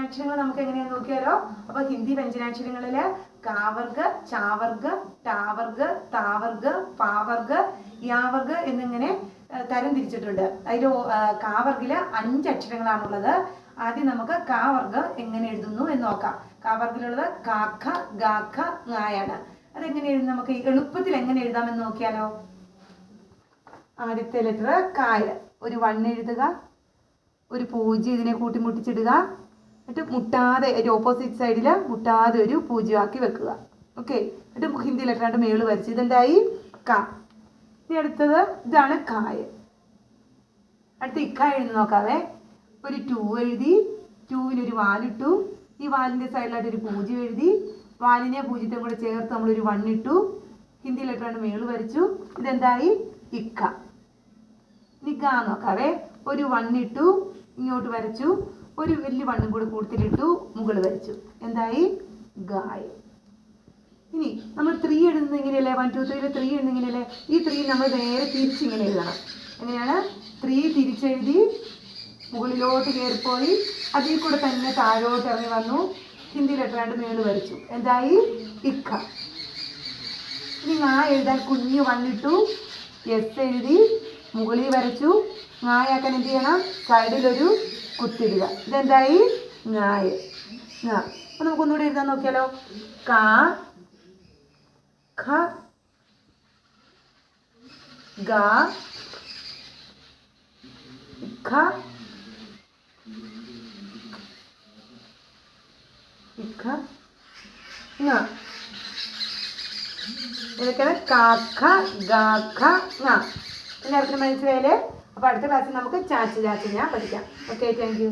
വ്യഞ്ജനാക്ഷരങ്ങൾ നമുക്ക് എങ്ങനെയാന്ന് നോക്കിയാലോ. അപ്പൊ ഹിന്ദി വ്യഞ്ജനാക്ഷരങ്ങളില് കാവർഗ്, ചാവർഗ്, ടാവർഗ്, താവർഗ്, പാവർഗ്, യാവർഗ് എന്നിങ്ങനെ തരം തിരിച്ചിട്ടുണ്ട്. അതിൽ കാവർഗില് 5 അക്ഷരങ്ങളാണുള്ളത്. ആദ്യം നമുക്ക് കാവർഗ് എങ്ങനെ എഴുതുന്നു എന്ന് നോക്കാം. കാവർഗിലുള്ളത് കാഖ, ഗാഖ, ങായാണ്. അതെങ്ങനെ എഴുതും, നമുക്ക് എളുപ്പത്തിൽ എങ്ങനെ എഴുതാമെന്ന് നോക്കിയാലോ. ആദ്യത്തെ ലെറ്റർ കായ്, ഒരു 1 എഴുതുക, ഒരു 0 ഇതിനെ കൂട്ടിമുട്ടിച്ചിടുക, എന്നിട്ട് മുട്ടാതെ ഒരു ഓപ്പോസിറ്റ് സൈഡിൽ മുട്ടാതെ ഒരു 0 ആക്കി വെക്കുക. ഓക്കെ, എന്നിട്ട് ഹിന്ദി ലെറ്റർ ആയിട്ട് മേള് വരച്ച് ഇതെന്തായി ക. ഇനി അടുത്തത് ഇതാണ് കായ്. അടുത്ത ഇക്ക എഴുതി നോക്കാവേ. ഒരു 2 എഴുതി, 2-ന് ഒരു വാലിട്ടു, ഈ വാലിൻ്റെ സൈഡിലായിട്ട് ഒരു 0 എഴുതി, വാലിനെ 0-യും കൂടെ ചേർത്ത് നമ്മളൊരു 1 ഇട്ടു, ഹിന്ദി ലെറ്റർ ആയിട്ട് മേള് വരച്ചു. ഇതെന്തായി ഇക്ക. ഇനി ഗ നോക്കാവേ. ഒരു 1 ഇട്ടു, ഇങ്ങോട്ട് വരച്ചു, ഒരു വലിയ 1 കൂടെ കൂടുതലിട്ടു, മുകളിൽ വരച്ചു. എന്തായി ഗായ്. ഇനി നമ്മൾ 3 എഴുതുന്നത് എങ്ങനെയല്ലേ, 1 2 3 3 എഴുതുന്നത് എങ്ങനെയല്ലേ. ഈ 3 നമ്മൾ നേരെ തിരിച്ചിങ്ങനെ എഴുതണം. എങ്ങനെയാണ് 3 തിരിച്ചെഴുതി മുകളിലോട്ട് കയറിപ്പോയി, അതിൽ കൂടെ തന്നെ താഴോട്ട് ഇറങ്ങി വന്നു, ഹിന്ദി ലെറ്റർ ആയിട്ട് മേള് വരച്ചു. എന്തായി ഇക്ക. ഇനി ങാ എഴുതാൻ കുഞ്ഞ് 1 ഇട്ടു, എസ് എഴുതി മുകളിൽ വരച്ചു. ങായാക്കാൻ എന്ത് ചെയ്യണം, സൈഡിലൊരു കുത്തിടുക. ഇതെന്തായി ങായ്. ങ. അപ്പൊ നമുക്കൊന്നുകൂടി എഴുതാൻ നോക്കിയാലോ. കാ, ഖ, ഗ, ഖ, ഇഖ, ങ. ഇതൊക്കെയാണ് കാഖ, ഗാഖ, ങ. എല്ലാവർക്കും മനസ്സിലായില്ലേ. അപ്പോൾ അടുത്ത ക്ലാസ്സിൽ നമുക്ക് ചാച്ച് ചാച്ച് ഞാൻ പഠിക്കാം. Okay, thank you.